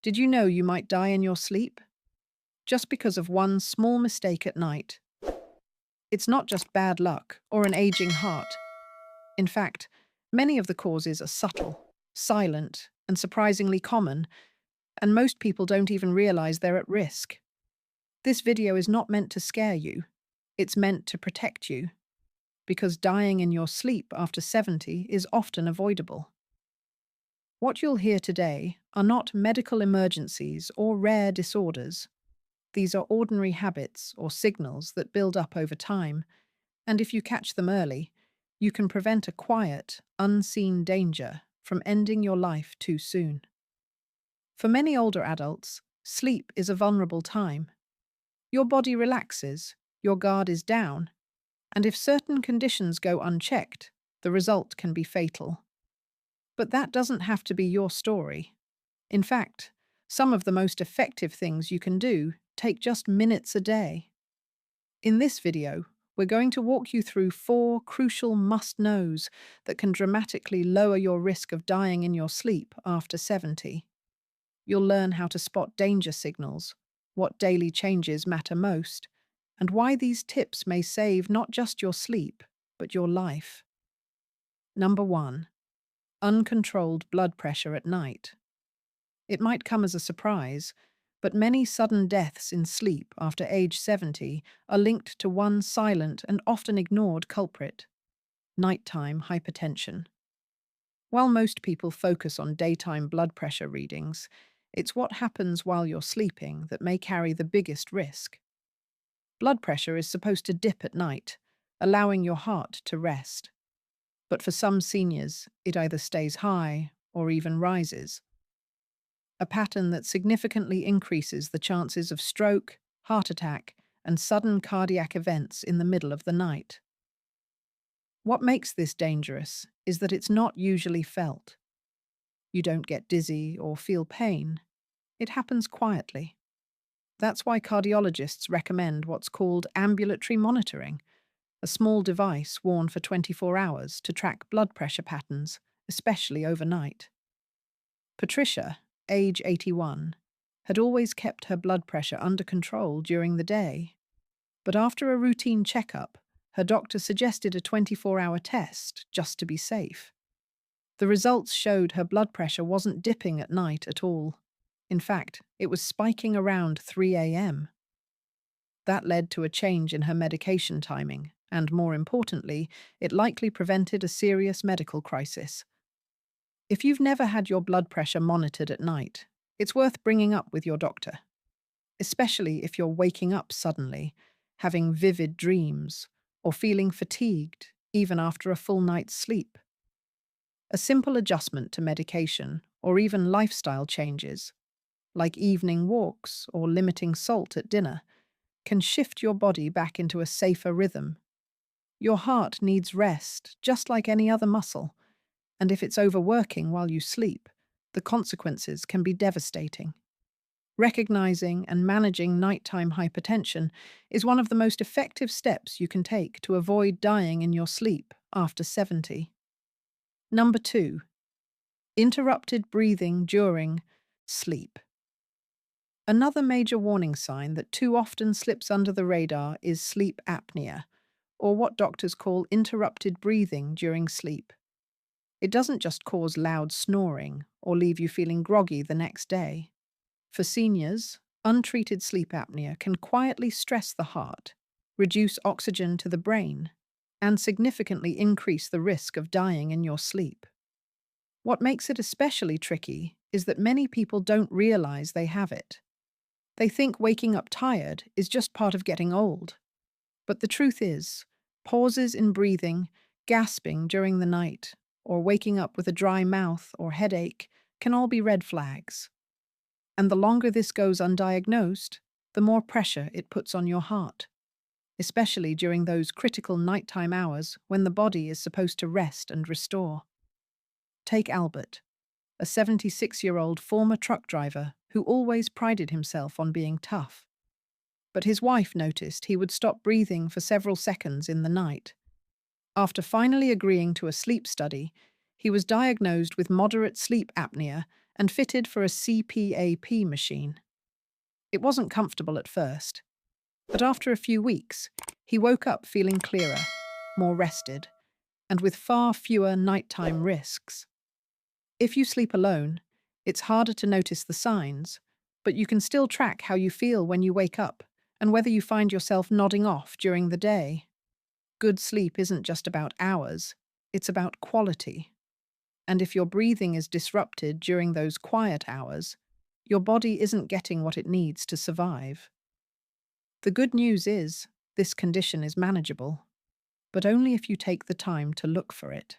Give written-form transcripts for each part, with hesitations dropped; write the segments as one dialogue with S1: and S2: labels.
S1: Did you know you might die in your sleep? Just because of one small mistake at night. It's not just bad luck or an aging heart. In fact, many of the causes are subtle, silent, and surprisingly common, and most people don't even realize they're at risk. This video is not meant to scare you. It's meant to protect you, because dying in your sleep after 70 is often avoidable. What you'll hear today are not medical emergencies or rare disorders. These are ordinary habits or signals that build up over time, and if you catch them early, you can prevent a quiet, unseen danger from ending your life too soon. For many older adults, sleep is a vulnerable time. Your body relaxes, your guard is down, and if certain conditions go unchecked, the result can be fatal. But that doesn't have to be your story. In fact, some of the most effective things you can do take just minutes a day. In this video, we're going to walk you through 4 crucial must-knows that can dramatically lower your risk of dying in your sleep after 70. You'll learn how to spot danger signals, what daily changes matter most, and why these tips may save not just your sleep, but your life. Number 1. Uncontrolled blood pressure at night. It might come as a surprise, but many sudden deaths in sleep after age 70 are linked to one silent and often ignored culprit: nighttime hypertension. While most people focus on daytime blood pressure readings, it's what happens while you're sleeping that may carry the biggest risk. Blood pressure is supposed to dip at night, allowing your heart to rest. But for some seniors, it either stays high or even rises, a pattern that significantly increases the chances of stroke, heart attack, and sudden cardiac events in the middle of the night. What makes this dangerous is that it's not usually felt. You don't get dizzy or feel pain. It happens quietly. That's why cardiologists recommend what's called ambulatory monitoring, a small device worn for 24 hours to track blood pressure patterns, especially overnight. Patricia, age 81, had always kept her blood pressure under control during the day. But after a routine checkup, her doctor suggested a 24-hour test just to be safe. The results showed her blood pressure wasn't dipping at night at all. In fact, it was spiking around 3 a.m. That led to a change in her medication timing, and more importantly, it likely prevented a serious medical crisis. If you've never had your blood pressure monitored at night, it's worth bringing up with your doctor, especially if you're waking up suddenly, having vivid dreams, or feeling fatigued even after a full night's sleep. A simple adjustment to medication or even lifestyle changes, like evening walks or limiting salt at dinner, can shift your body back into a safer rhythm. Your heart needs rest, just like any other muscle, and if it's overworking while you sleep, the consequences can be devastating. Recognizing and managing nighttime hypertension is one of the most effective steps you can take to avoid dying in your sleep after 70. Number 2. Interrupted breathing during sleep. Another major warning sign that too often slips under the radar is sleep apnea, or what doctors call interrupted breathing during sleep. It doesn't just cause loud snoring or leave you feeling groggy the next day. For seniors, untreated sleep apnea can quietly stress the heart, reduce oxygen to the brain, and significantly increase the risk of dying in your sleep. What makes it especially tricky is that many people don't realize they have it. They think waking up tired is just part of getting old. But the truth is, pauses in breathing, gasping during the night, or waking up with a dry mouth or headache can all be red flags. And the longer this goes undiagnosed, the more pressure it puts on your heart, especially during those critical nighttime hours when the body is supposed to rest and restore. Take Albert, a 76-year-old former truck driver who always prided himself on being tough. But his wife noticed he would stop breathing for several seconds in the night. After finally agreeing to a sleep study, he was diagnosed with moderate sleep apnea and fitted for a CPAP machine. It wasn't comfortable at first, but after a few weeks, he woke up feeling clearer, more rested, and with far fewer nighttime risks. If you sleep alone, it's harder to notice the signs, but you can still track how you feel when you wake up and whether you find yourself nodding off during the day. Good sleep isn't just about hours, it's about quality. And if your breathing is disrupted during those quiet hours, your body isn't getting what it needs to survive. The good news is, this condition is manageable, but only if you take the time to look for it.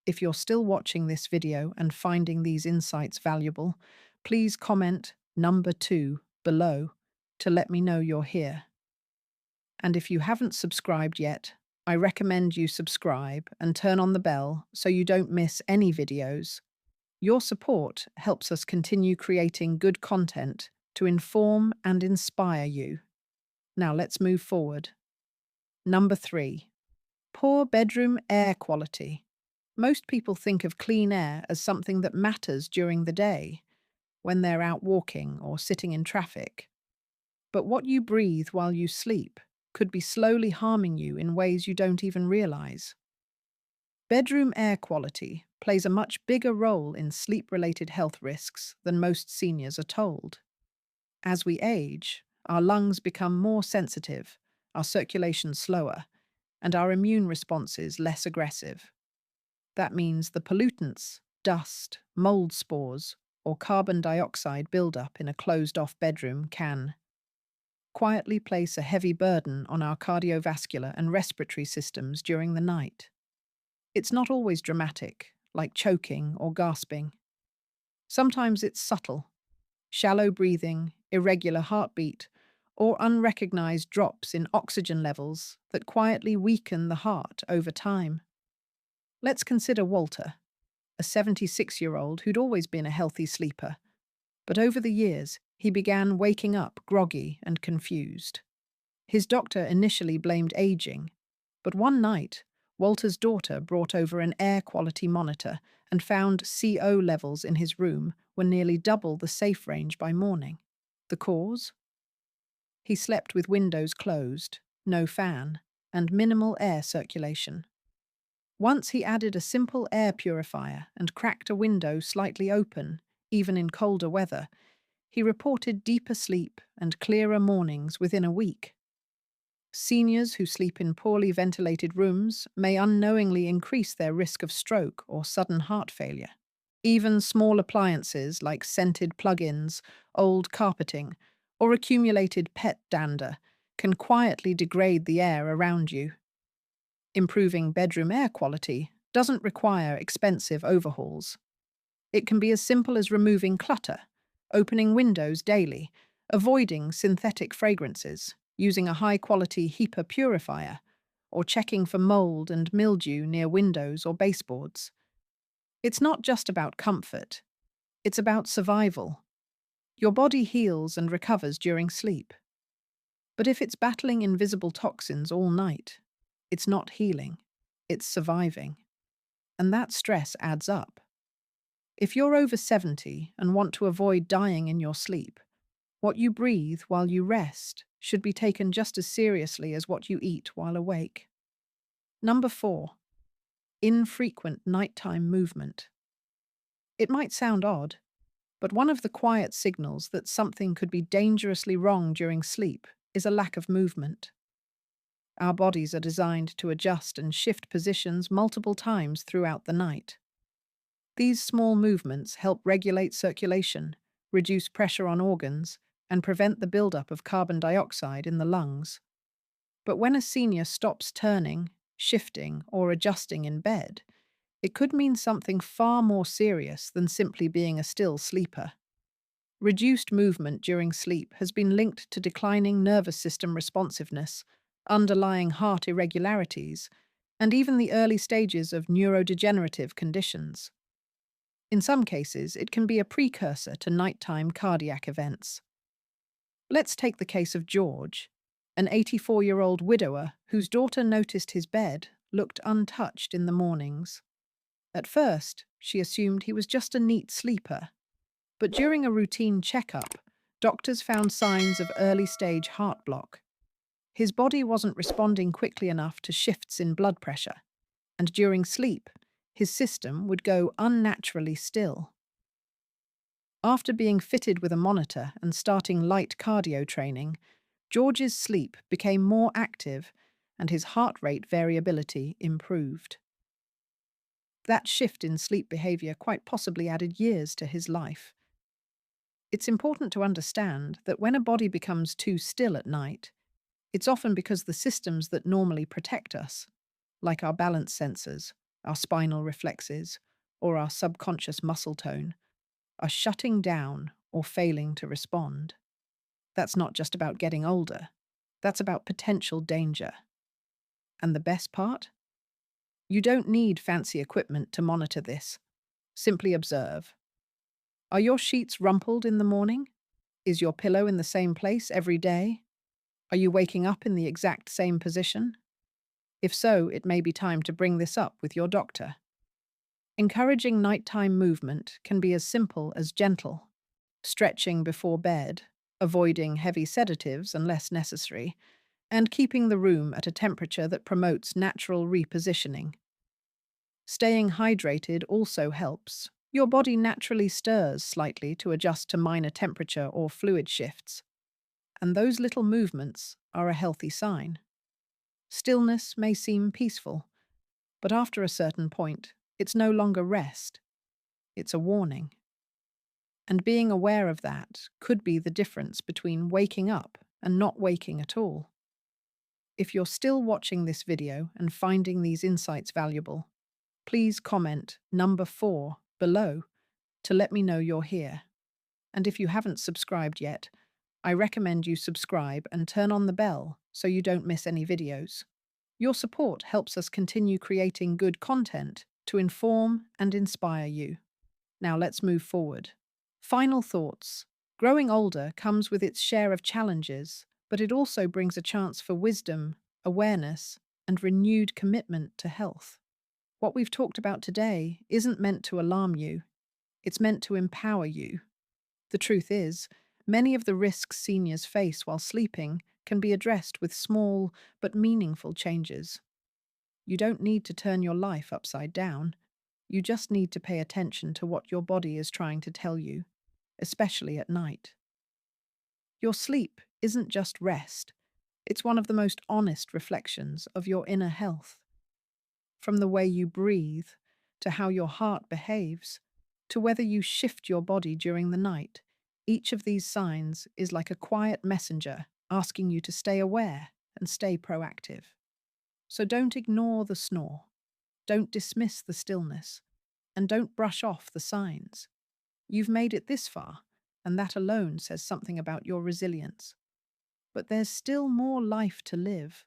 S1: If you're still watching this video and finding these insights valuable, please comment number 2 below to let me know you're here. And if you haven't subscribed yet, I recommend you subscribe and turn on the bell so you don't miss any videos. Your support helps us continue creating good content to inform and inspire you. Now let's move forward. Number 3. Poor bedroom air quality. Most people think of clean air as something that matters during the day, when they're out walking or sitting in traffic. But what you breathe while you sleep could be slowly harming you in ways you don't even realize. Bedroom air quality plays a much bigger role in sleep-related health risks than most seniors are told. As we age, our lungs become more sensitive, our circulation slower, and our immune responses less aggressive. That means the pollutants, dust, mold spores, or carbon dioxide buildup in a closed-off bedroom can quietly place a heavy burden on our cardiovascular and respiratory systems during the night. It's not always dramatic, like choking or gasping. Sometimes it's subtle, shallow breathing, irregular heartbeat, or unrecognized drops in oxygen levels that quietly weaken the heart over time. Let's consider Walter, a 76-year-old who'd always been a healthy sleeper, but over the years, he began waking up groggy and confused. His doctor initially blamed aging, but one night, Walter's daughter brought over an air quality monitor and found CO levels in his room were nearly double the safe range by morning. The cause? He slept with windows closed, no fan, and minimal air circulation. Once he added a simple air purifier and cracked a window slightly open, even in colder weather, he reported deeper sleep and clearer mornings within a week. Seniors who sleep in poorly ventilated rooms may unknowingly increase their risk of stroke or sudden heart failure. Even small appliances like scented plug-ins, old carpeting, or accumulated pet dander can quietly degrade the air around you. Improving bedroom air quality doesn't require expensive overhauls. It can be as simple as removing clutter, opening windows daily, avoiding synthetic fragrances, using a high-quality HEPA purifier, or checking for mold and mildew near windows or baseboards. It's not just about comfort. It's about survival. Your body heals and recovers during sleep. But if it's battling invisible toxins all night, it's not healing, it's surviving. And that stress adds up. If you're over 70 and want to avoid dying in your sleep, what you breathe while you rest should be taken just as seriously as what you eat while awake. Number 4. Infrequent nighttime movement. It might sound odd, but one of the quiet signals that something could be dangerously wrong during sleep is a lack of movement. Our bodies are designed to adjust and shift positions multiple times throughout the night. These small movements help regulate circulation, reduce pressure on organs, and prevent the buildup of carbon dioxide in the lungs. But when a senior stops turning, shifting, or adjusting in bed, it could mean something far more serious than simply being a still sleeper. Reduced movement during sleep has been linked to declining nervous system responsiveness, underlying heart irregularities, and even the early stages of neurodegenerative conditions. In some cases, it can be a precursor to nighttime cardiac events. Let's take the case of George, an 84-year-old widower whose daughter noticed his bed looked untouched in the mornings. At first, she assumed he was just a neat sleeper, But during a routine checkup, doctors found signs of early-stage heart block. His body wasn't responding quickly enough to shifts in blood pressure, and during sleep, his system would go unnaturally still. After being fitted with a monitor and starting light cardio training, George's sleep became more active and his heart rate variability improved. That shift in sleep behavior quite possibly added years to his life. It's important to understand that when a body becomes too still at night, it's often because the systems that normally protect us, like our balance sensors, our spinal reflexes, or our subconscious muscle tone, are shutting down or failing to respond. That's not just about getting older, that's about potential danger. And the best part? You don't need fancy equipment to monitor this. Simply observe. Are your sheets rumpled in the morning? Is your pillow in the same place every day? Are you waking up in the exact same position? If so, it may be time to bring this up with your doctor. Encouraging nighttime movement can be as simple as gentle, stretching before bed, avoiding heavy sedatives unless necessary, and keeping the room at a temperature that promotes natural repositioning. Staying hydrated also helps. Your body naturally stirs slightly to adjust to minor temperature or fluid shifts, and those little movements are a healthy sign. Stillness may seem peaceful, but after a certain point, it's no longer rest. It's a warning. And being aware of that could be the difference between waking up and not waking at all. If you're still watching this video and finding these insights valuable, please comment number 4 below to let me know you're here. And if you haven't subscribed yet, I recommend you subscribe and turn on the bell so you don't miss any videos. Your support helps us continue creating good content to inform and inspire you. Now let's move forward. Final thoughts. Growing older comes with its share of challenges, but it also brings a chance for wisdom, awareness, and renewed commitment to health. What we've talked about today isn't meant to alarm you, it's meant to empower you. The truth is, many of the risks seniors face while sleeping can be addressed with small but meaningful changes. You don't need to turn your life upside down. You just need to pay attention to what your body is trying to tell you, especially at night. Your sleep isn't just rest, it's one of the most honest reflections of your inner health. From the way you breathe, to how your heart behaves, to whether you shift your body during the night, each of these signs is like a quiet messenger asking you to stay aware and stay proactive. So don't ignore the snore, don't dismiss the stillness, and don't brush off the signs. You've made it this far, and that alone says something about your resilience. But there's still more life to live,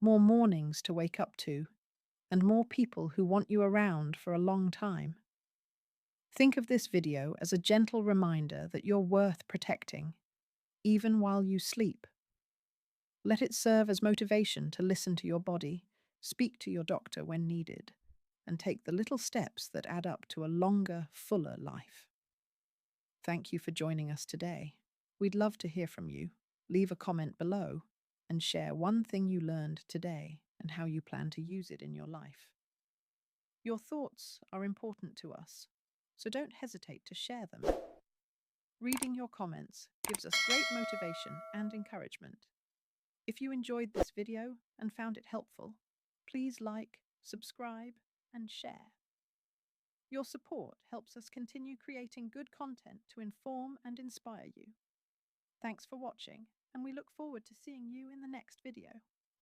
S1: more mornings to wake up to, and more people who want you around for a long time. Think of this video as a gentle reminder that you're worth protecting, even while you sleep. Let it serve as motivation to listen to your body, speak to your doctor when needed, and take the little steps that add up to a longer, fuller life. Thank you for joining us today. We'd love to hear from you. Leave a comment below and share one thing you learned today and how you plan to use it in your life. Your thoughts are important to us, so don't hesitate to share them. Reading your comments gives us great motivation and encouragement. If you enjoyed this video and found it helpful, please like, subscribe, and share. Your support helps us continue creating good content to inform and inspire you. Thanks for watching, and we look forward to seeing you in the next video.